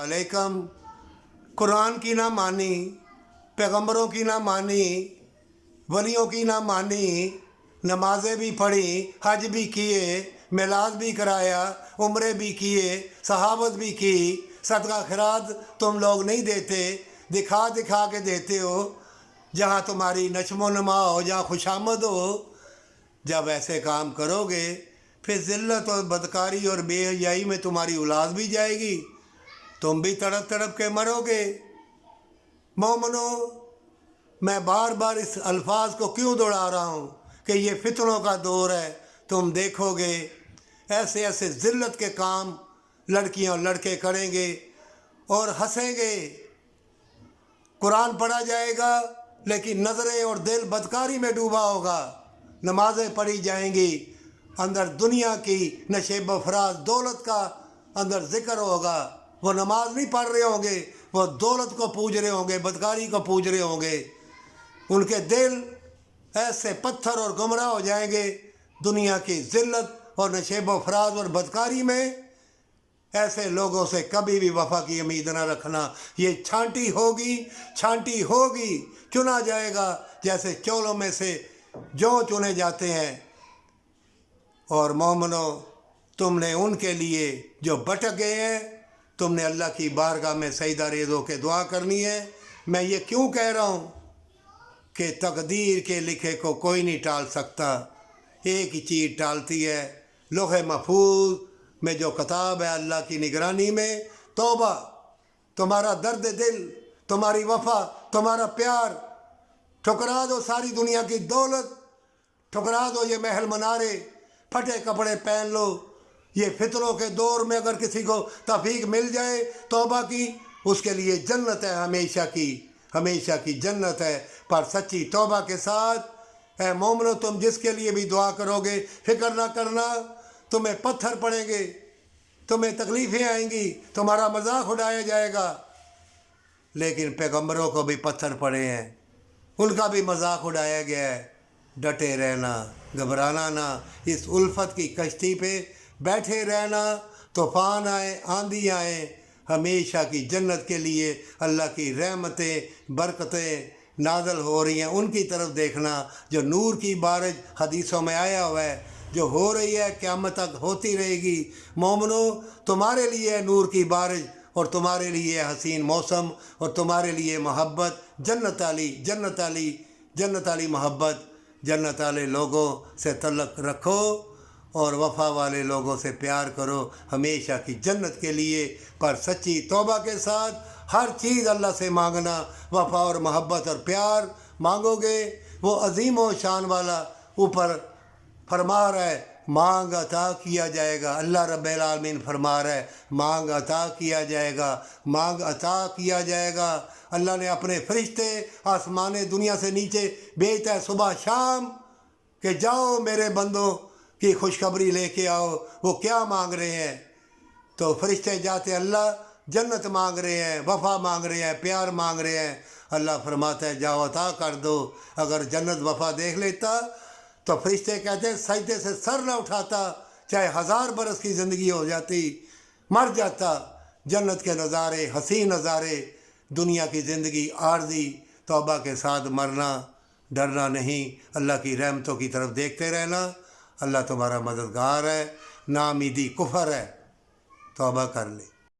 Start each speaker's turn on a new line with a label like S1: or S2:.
S1: अलैकुम। कुरान की ना मानी, पैगंबरों की ना मानी, वलियों की ना मानी, नमाजें भी पढ़ी, हज भी किए, मिलाद भी कराया, उम्रे भी किए, सहाबत भी की, सदका खैरात तुम लोग नहीं देते, दिखा दिखा के देते हो। जहाँ तुम्हारी नशो नमा हो, जहाँ खुशामद हो, जब ऐसे काम करोगे फिर ज़िल्लत और बदकारी और बेहयाई में तुम्हारी औलाद भी जाएगी, तुम भी तड़प तड़प के मरोगे। मोमनो, मैं बार बार इस अल्फाज को क्यों दोहरा रहा हूँ कि ये फितनों का दौर है। तुम देखोगे ऐसे ऐसे ज़िल्लत के काम लड़कियाँ और लड़के करेंगे और हंसेंगे। कुरान पढ़ा जाएगा लेकिन नज़रें और दिल बदकारी में डूबा होगा। नमाज़ें पढ़ी जाएंगी, अंदर दुनिया की नशेब अफराज दौलत का अंदर ज़िक्र होगा। वो नमाज नहीं पढ़ रहे होंगे, वो दौलत को पूज रहे होंगे, बदकारी को पूज रहे होंगे। उनके दिल ऐसे पत्थर और गुमराह हो जाएंगे। दुनिया की ज़िल्लत और नशेब अफराज और बदकारी में ऐसे लोगों से कभी भी वफा की उम्मीद न रखना। ये छांटी होगी, छांटी होगी, चुना जाएगा जैसे चौलों में से जौ चुने जाते हैं। और मोमनो, तुमने उनके लिए जो भटक गए हैं, तुमने अल्लाह की बारगाह में सजदा रेज़ होकर दुआ करनी है। मैं ये क्यों कह रहा हूँ कि तकदीर के लिखे को कोई नहीं टाल सकता। एक ही चीज़ टालती है, लौह महफूज में जो किताब है अल्लाह की निगरानी में, तौबा। तुम्हारा दर्द दिल, तुम्हारी वफा, तुम्हारा प्यार, ठुकरा दो सारी दुनिया की दौलत, ठुकरा दो ये महल मनारे, फटे कपड़े पहन लो। ये फितरों के दौर में अगर किसी को तौफीक मिल जाए तौबा की, उसके लिए जन्नत है, हमेशा की जन्नत है। पर सच्ची तौबा के साथ ऐ मोमनो, तुम जिसके लिए भी दुआ करोगे फिक्र ना करना, तुम्हें पत्थर पड़ेंगे, तुम्हें तकलीफ़ें आएंगी, तुम्हारा मजाक उड़ाया जाएगा। लेकिन पैगंबरों को भी पत्थर पड़े हैं, उनका भी मजाक उड़ाया गया है। डटे रहना, घबराना ना, इस उल्फत की कश्ती पे बैठे रहना। तूफ़ान आए, आंधी आए, हमेशा की जन्नत के लिए अल्लाह की रहमतें, बरकतें नाज़िल हो रही हैं, उनकी तरफ देखना। जो नूर की बारिश हदीसों में आया हुआ है, जो हो रही है, क़यामत तक होती रहेगी। मोमनो, तुम्हारे लिए नूर की बारिश और तुम्हारे लिए हसीन मौसम और तुम्हारे लिए मोहब्बत, जन्नत वाली मोहब्बत। जन्नत वाले लोगों से तल्लुक़ रखो और वफ़ा वाले लोगों से प्यार करो, हमेशा की जन्नत के लिए। पर सच्ची तौबा के साथ हर चीज़ अल्लाह से मांगना। वफ़ा और मोहब्बत और प्यार मांगोगे, वो अज़ीम व शान वाला ऊपर फरमा रहा है, मांग अता किया जाएगा। अल्लाह रब्बुल आलमीन फरमा रहा है, मांग अता किया जाएगा, मांग अता किया जाएगा। अल्लाह ने अपने फरिश्ते आसमान दुनिया से नीचे भेजता है सुबह शाम कि जाओ मेरे बंदों की खुशखबरी लेके आओ। वो क्या मांग रहे हैं? तो फरिश्ते जाते, अल्लाह जन्नत मांग रहे हैं, वफ़ा मांग रहे हैं, प्यार मांग रहे हैं। अल्लाह फरमाता है, जाओ अता कर दो। अगर जन्नत वफ़ा देख लेता तो फरिश्ते कहते हैं, सजदे से सर न उठाता, चाहे 1000 बरस की ज़िंदगी हो जाती, मर जाता। जन्नत के नज़ारे, हसीन नज़ारे, दुनिया की ज़िंदगी आर्जी। तौबा के साथ मरना, डरना नहीं, अल्लाह की रहमतों की तरफ देखते रहना। अल्लाह तुम्हारा मददगार है। नाउमीदी कुफ़र है, तौबा कर ले।